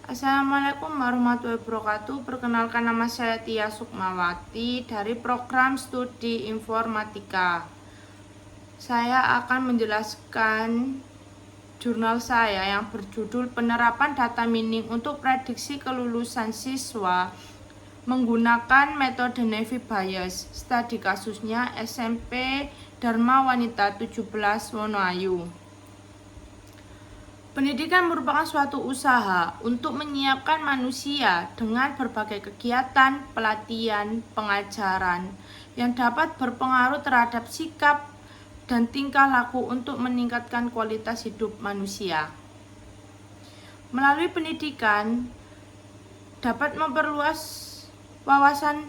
Assalamualaikum warahmatullahi wabarakatuh. Perkenalkan, nama saya Tia Sukmawati dari program studi informatika. Saya akan menjelaskan jurnal saya yang berjudul Penerapan Data Mining untuk Prediksi Kelulusan Siswa menggunakan metode Navy Bayes. Studi kasusnya SMP Dharma Wanita 17 Wonoayu. Pendidikan merupakan suatu usaha untuk menyiapkan manusia dengan berbagai kegiatan, pelatihan, pengajaran yang dapat berpengaruh terhadap sikap dan tingkah laku untuk meningkatkan kualitas hidup manusia. Melalui pendidikan dapat memperluas wawasan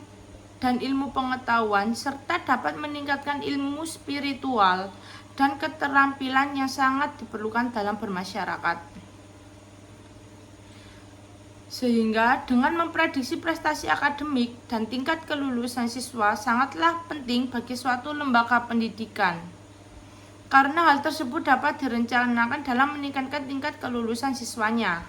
dan ilmu pengetahuan serta dapat meningkatkan ilmu spiritual dan keterampilan yang sangat diperlukan dalam bermasyarakat. Sehingga dengan memprediksi prestasi akademik dan tingkat kelulusan siswa sangatlah penting bagi suatu lembaga pendidikan. Karena hal tersebut dapat direncanakan dalam meningkatkan tingkat kelulusan siswanya.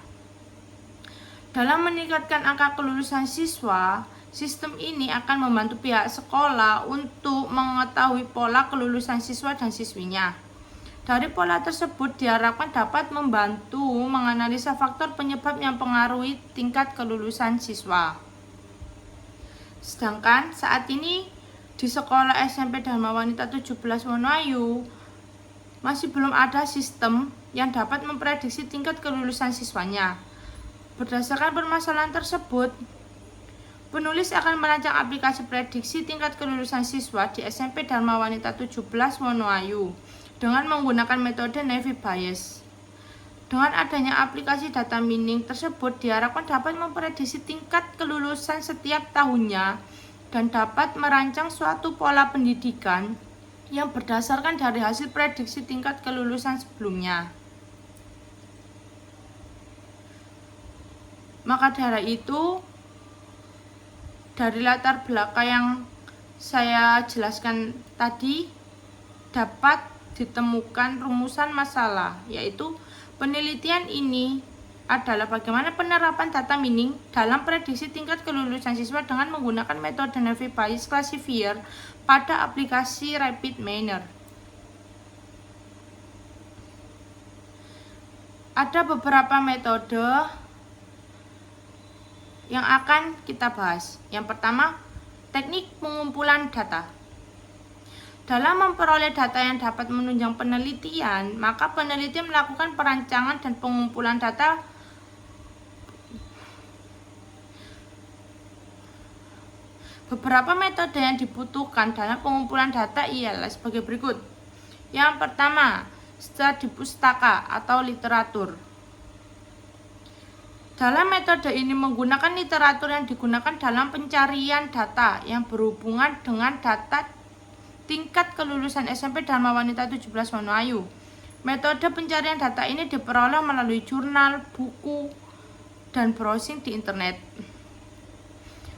Dalam meningkatkan angka kelulusan siswa, sistem ini akan membantu pihak sekolah untuk mengetahui pola kelulusan siswa dan siswinya. Dari pola tersebut diharapkan dapat membantu menganalisa faktor penyebab yang mempengaruhi tingkat kelulusan siswa. Sedangkan saat ini di sekolah SMP Dharma Wanita 17 Wonoayu masih belum ada sistem yang dapat memprediksi tingkat kelulusan siswanya. Berdasarkan permasalahan tersebut, penulis akan merancang aplikasi prediksi tingkat kelulusan siswa di SMP Dharma Wanita 17 Wonoayu dengan menggunakan metode Navy Bayes. Dengan adanya aplikasi data mining tersebut diharapkan dapat memprediksi tingkat kelulusan setiap tahunnya dan dapat merancang suatu pola pendidikan yang berdasarkan dari hasil prediksi tingkat kelulusan sebelumnya. Maka dari itu, dari latar belakang yang saya jelaskan tadi dapat ditemukan rumusan masalah, yaitu penelitian ini adalah bagaimana penerapan data mining dalam prediksi tingkat kelulusan siswa dengan menggunakan metode Navy Bayes Classifier pada aplikasi Rapid Miner. Ada beberapa metode yang akan kita bahas. Yang pertama, teknik pengumpulan data. Dalam memperoleh data yang dapat menunjang penelitian, maka peneliti melakukan perancangan dan pengumpulan data Beberapa metode yang dibutuhkan dalam pengumpulan data ialah sebagai berikut. Yang pertama, studi pustaka atau literatur. Dalam metode ini menggunakan literatur yang digunakan dalam pencarian data yang berhubungan dengan data tingkat kelulusan SMP Dharma Wanita 17 Wonoayu. Metode pencarian data ini diperoleh melalui jurnal, buku, dan browsing di internet.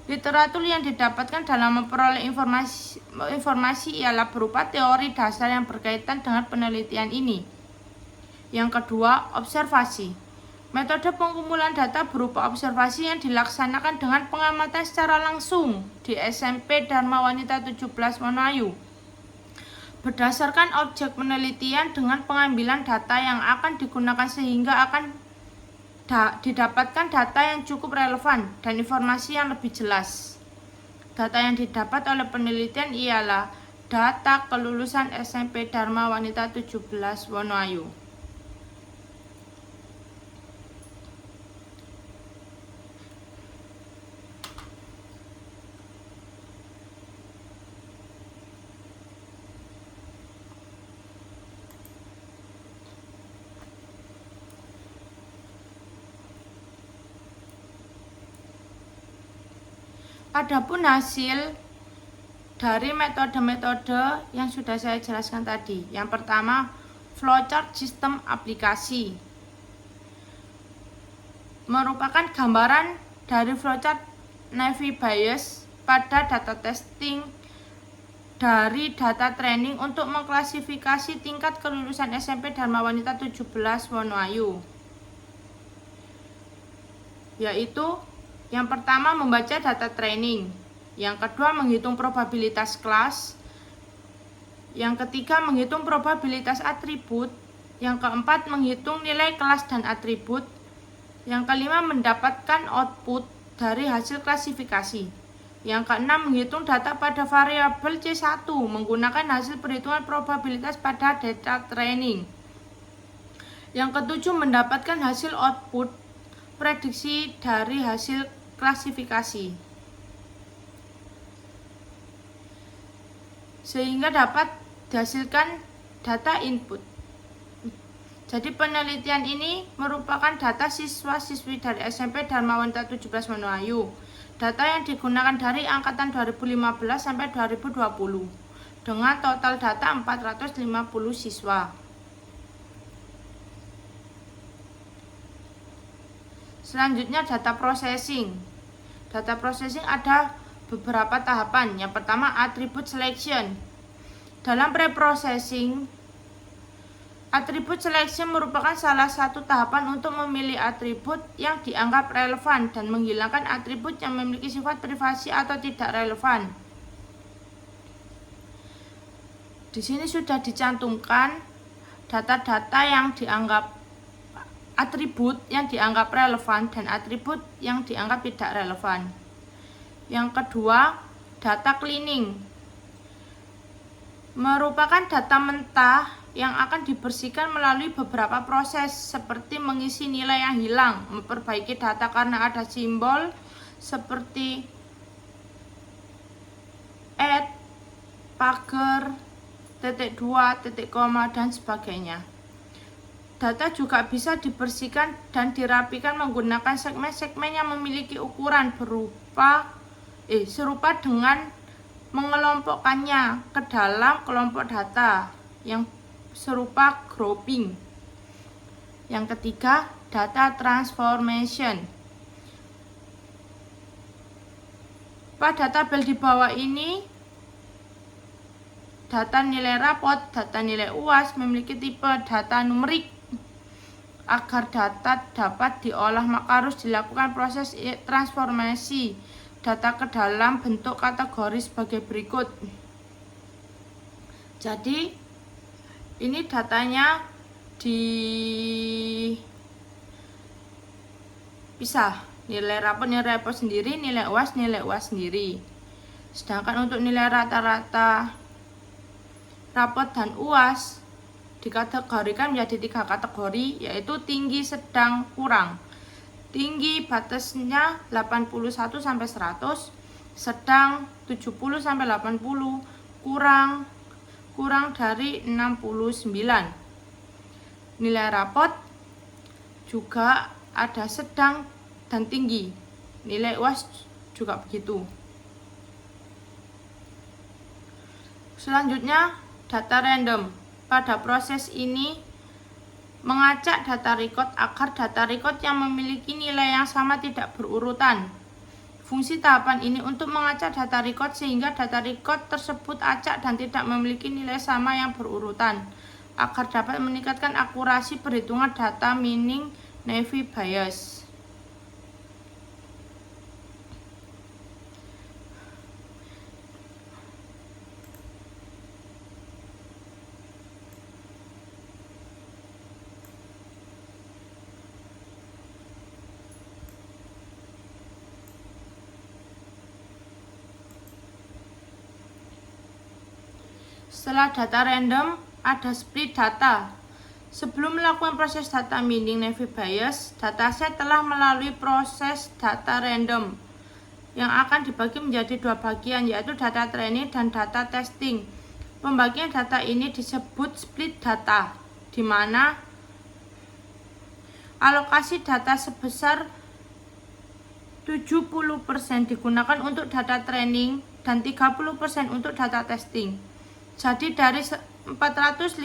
Literatur yang didapatkan dalam memperoleh informasi ialah berupa teori dasar yang berkaitan dengan penelitian ini. Yang kedua, observasi. Metode pengumpulan data berupa observasi yang dilaksanakan dengan pengamatan secara langsung di SMP Dharma Wanita 17 Wonoayu. Berdasarkan objek penelitian dengan pengambilan data yang akan digunakan sehingga akan didapatkan data yang cukup relevan dan informasi yang lebih jelas. Data yang didapat oleh penelitian ialah data kelulusan SMP Dharma Wanita 17 Wonoayu. Adapun hasil dari metode-metode yang sudah saya jelaskan tadi. Yang pertama, flowchart sistem aplikasi. Merupakan gambaran dari flowchart Navy Bayes pada data testing dari data training untuk mengklasifikasi tingkat kelulusan SMP Dharma Wanita 17 Wonoayu. yaitu yang pertama membaca data training, yang kedua menghitung probabilitas kelas, yang ketiga menghitung probabilitas atribut, yang keempat menghitung nilai kelas dan atribut, yang kelima mendapatkan output dari hasil klasifikasi, yang keenam menghitung data pada variabel C1 menggunakan hasil perhitungan probabilitas pada data training, yang ketujuh mendapatkan hasil output prediksi dari hasil klasifikasi, sehingga dapat dihasilkan data input. Jadi penelitian ini merupakan data siswa-siswi dari SMP Dharma Wanita 17 Menuayu. Data yang digunakan dari angkatan 2015 sampai 2020 dengan total data 450 siswa. Selanjutnya data processing. Data processing ada beberapa tahapan. Yang pertama attribute selection. Dalam preprocessing, attribute selection merupakan salah satu tahapan untuk memilih atribut yang dianggap relevan dan menghilangkan atribut yang memiliki sifat privasi atau tidak relevan. Di sini sudah dicantumkan data-data yang dianggap atribut yang dianggap relevan dan atribut yang dianggap tidak relevan. Yang kedua, data cleaning merupakan data mentah yang akan dibersihkan melalui beberapa proses seperti mengisi nilai yang hilang, memperbaiki data karena ada simbol seperti add, pagar, titik dua, titik koma, dan sebagainya. Data juga bisa dibersihkan dan dirapikan menggunakan segmen-segmen yang memiliki ukuran serupa dengan mengelompokkannya ke dalam kelompok data yang serupa grouping. Yang ketiga, data transformation. Pada tabel di bawah ini, data nilai rapot, data nilai UAS memiliki tipe data numerik. Agar data dapat diolah, maka harus dilakukan proses transformasi data ke dalam bentuk kategori sebagai berikut. Jadi ini datanya dipisah, nilai rapot sendiri, nilai UAS sendiri. Sedangkan untuk nilai rata-rata rapot dan UAS dikategorikan menjadi 3 kategori, yaitu tinggi, sedang, kurang. Tinggi batasnya 81 sampai 100, sedang 70 sampai 80, kurang dari 69. Nilai rapot juga ada sedang dan tinggi. Nilai UAS juga begitu. Selanjutnya data random. Pada proses ini mengacak data record agar data record yang memiliki nilai yang sama tidak berurutan. Fungsi tahapan ini untuk mengacak data record sehingga data record tersebut acak dan tidak memiliki nilai sama yang berurutan, agar dapat meningkatkan akurasi perhitungan data meaning Naive Bayes. Setelah data random, ada split data. Sebelum melakukan proses data meaning Naive Bayes, dataset telah melalui proses data random yang akan dibagi menjadi 2 bagian, yaitu data training dan data testing. Pembagian data ini disebut split data, di mana alokasi data sebesar 70% digunakan untuk data training dan 30% untuk data testing. Jadi dari 450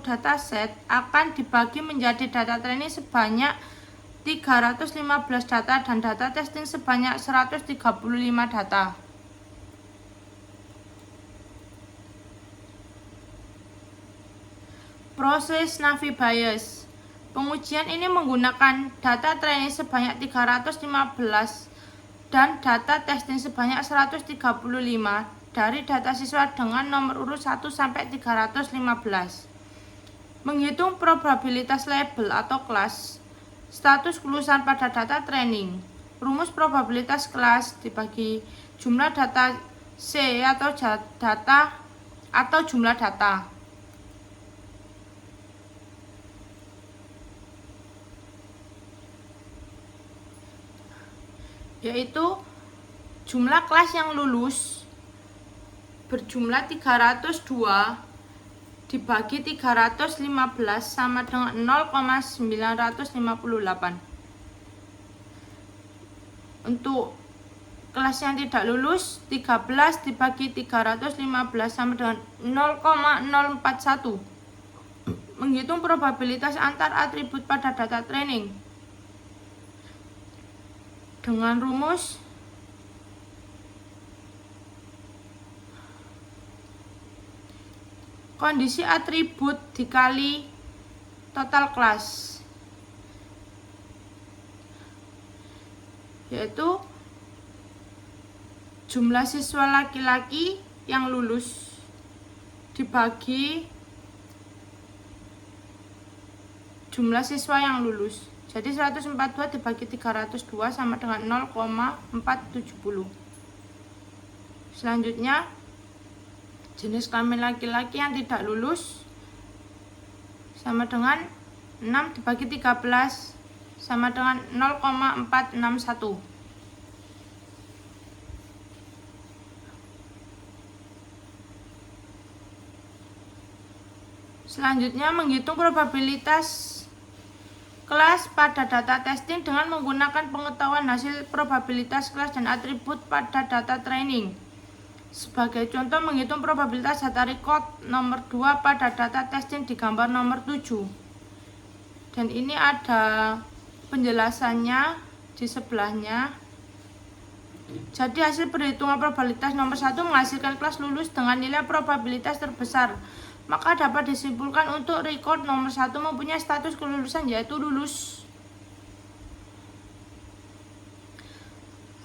dataset akan dibagi menjadi data training sebanyak 315 data dan data testing sebanyak 135 data. Proses Naive Bayes. Pengujian ini menggunakan data training sebanyak 315 dan data testing sebanyak 135 dari data siswa dengan nomor urut 1 sampai 315. Menghitung probabilitas label atau kelas, status kelulusan pada data training. Rumus probabilitas kelas dibagi jumlah data C atau jumlah data. Yaitu jumlah kelas yang lulus berjumlah 302 dibagi 315 sama dengan 0,958. Untuk kelas yang tidak lulus, 13 dibagi 315 sama dengan 0,041. Menghitung probabilitas antar atribut pada data training dengan rumus kondisi atribut dikali total kelas, yaitu jumlah siswa laki-laki yang lulus dibagi jumlah siswa yang lulus. Jadi 142 dibagi 302 sama dengan 0,470. Selanjutnya, jenis kelamin laki-laki yang tidak lulus sama dengan 6 dibagi 13 sama dengan 0,461. Selanjutnya, menghitung probabilitas kelas pada data testing dengan menggunakan pengetahuan hasil probabilitas kelas dan atribut pada data training. Sebagai contoh, menghitung probabilitas data record nomor 2 pada data testing di gambar nomor 7. Dan ini ada penjelasannya di sebelahnya. Jadi hasil perhitungan probabilitas nomor 1 menghasilkan kelas lulus dengan nilai probabilitas terbesar. Maka dapat disimpulkan untuk record nomor 1 mempunyai status kelulusan yaitu lulus.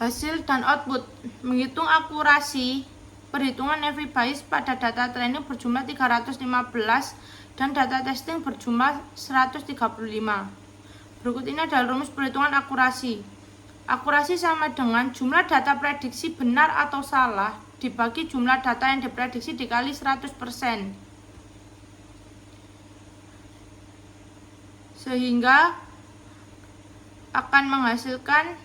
Hasil dan output. Menghitung akurasi perhitungan Navy Bayes pada data training berjumlah 315 dan data testing berjumlah 135. Berikut ini adalah rumus perhitungan akurasi. Akurasi sama dengan jumlah data prediksi benar atau salah dibagi jumlah data yang diprediksi dikali 100%. Sehingga akan menghasilkan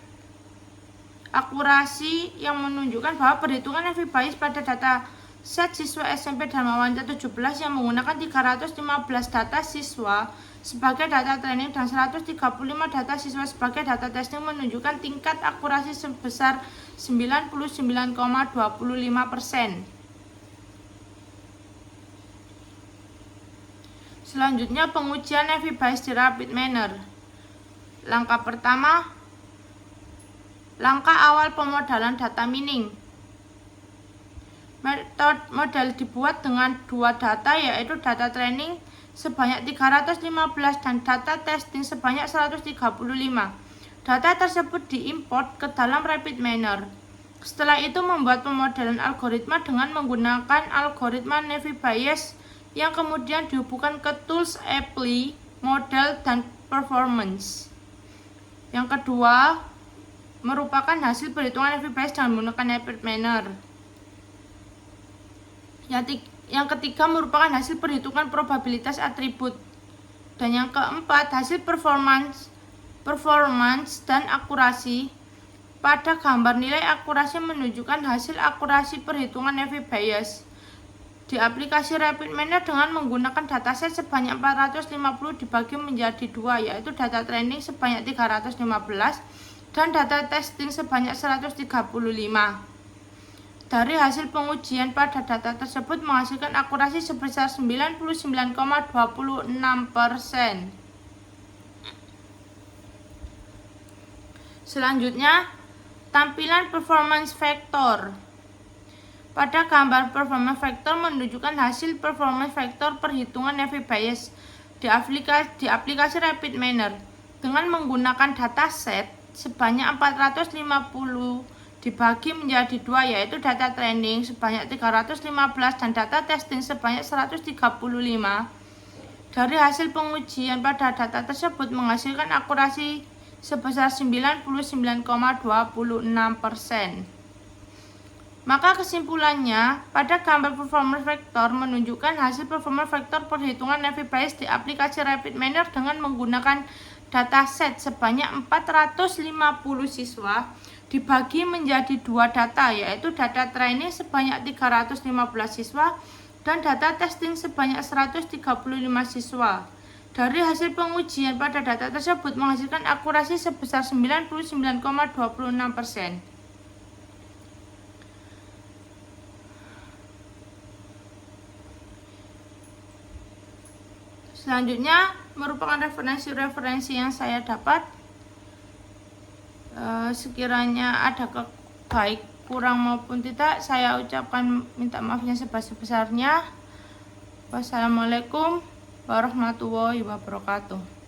akurasi yang menunjukkan bahwa perhitungan Navy Bayes pada data set siswa SMP Dharma Wanita 17 yang menggunakan 315 data siswa sebagai data training dan 135 data siswa sebagai data testing menunjukkan tingkat akurasi sebesar 99,25%. Selanjutnya, pengujian Navy Bayes di rapid manner. Langkah pertama, langkah awal pemodalan data mining. Model dibuat dengan dua data, yaitu data training sebanyak 315 dan data testing sebanyak 135. Data tersebut diimport ke dalam rapid manner. Setelah itu membuat pemodelan algoritma dengan menggunakan algoritma Navy Bayes yang kemudian dihubungkan ke tools apply, model, dan performance. Yang kedua, merupakan hasil perhitungan Navy Bayes dengan menggunakan rapid manner. Yang ketiga merupakan hasil perhitungan probabilitas atribut. Dan yang keempat, hasil performance dan akurasi. Pada gambar nilai akurasi menunjukkan hasil akurasi perhitungan Navy Bayes di aplikasi rapid manner dengan menggunakan dataset sebanyak 450 dibagi menjadi dua, yaitu data training sebanyak 315 dan data testing sebanyak 135. Dari hasil pengujian pada data tersebut menghasilkan akurasi sebesar 99,26%. Selanjutnya, tampilan performance factor. Pada gambar performance factor menunjukkan hasil performance factor perhitungan Navy Bayes. di aplikasi Rapid Miner dengan menggunakan dataset sebanyak 450 dibagi menjadi 2, yaitu data training sebanyak 315 dan data testing sebanyak 135. Dari hasil pengujian pada data tersebut menghasilkan akurasi sebesar 99,26%. Maka kesimpulannya, pada gambar performance vector menunjukkan hasil performance vector perhitungan Navy Bayes di aplikasi Rapid Miner dengan menggunakan dataset sebanyak 450 siswa dibagi menjadi 2 data, yaitu data training sebanyak 315 siswa dan data testing sebanyak 135 siswa. Dari hasil pengujian pada data tersebut menghasilkan akurasi sebesar 99,26%. Selanjutnya merupakan referensi-referensi yang saya dapat. Sekiranya ada baik kurang maupun tidak, saya ucapkan minta maafnya sebesar-besarnya. Wassalamualaikum warahmatullahi wabarakatuh.